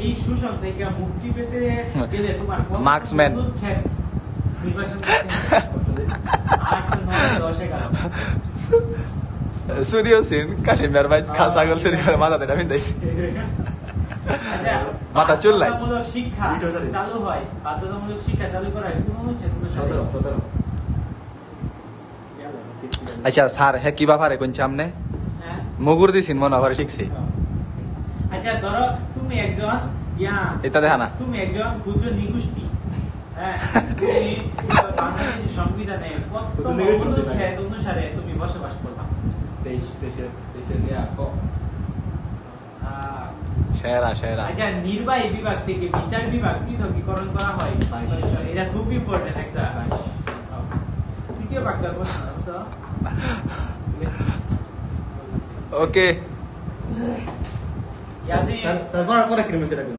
এই শোষণ থেকে মুক্তি পেতে গেলে তোমার মার্কসম্যান নির্বাচন করতে 8 9 10 11 সূর্য সেন কাশ্মীর ভাই ছাগল চুরি করে মাথা দেটা পিন্দাইছে মাথা চুললাই বাধ্যতামূলক শিক্ষা চালু হয় বাধ্যতামূলক শিক্ষা চালু করা হয় কোন হচ্ছে 17 আচ্ছা স্যার হ্যাঁ কি ব্যাপারে কোন সামনে মুগুর দিছিন মনে আবার শিখছি আচ্ছা ধরো তুমি একজন এটা দেখা না তুমি একজন ক্ষুদ্র নিগোষ্ঠী হ্যাঁ তুমি বাংলাদেশের সংবিধানে কত অনুচ্ছেদ অনুসারে তুমি বসবাস করবা দেশের সেরা আচ্ছা নির্বাহী বিভাগ থেকে বিচার বিভাগ পৃথকীকরণ করা হয় এটা খুব ইম্পর্টেন্ট একটা তৃতীয় বাক্যের প্রশ্ন ওকে ইয়াসিন স্যার পরে কিরম হইছে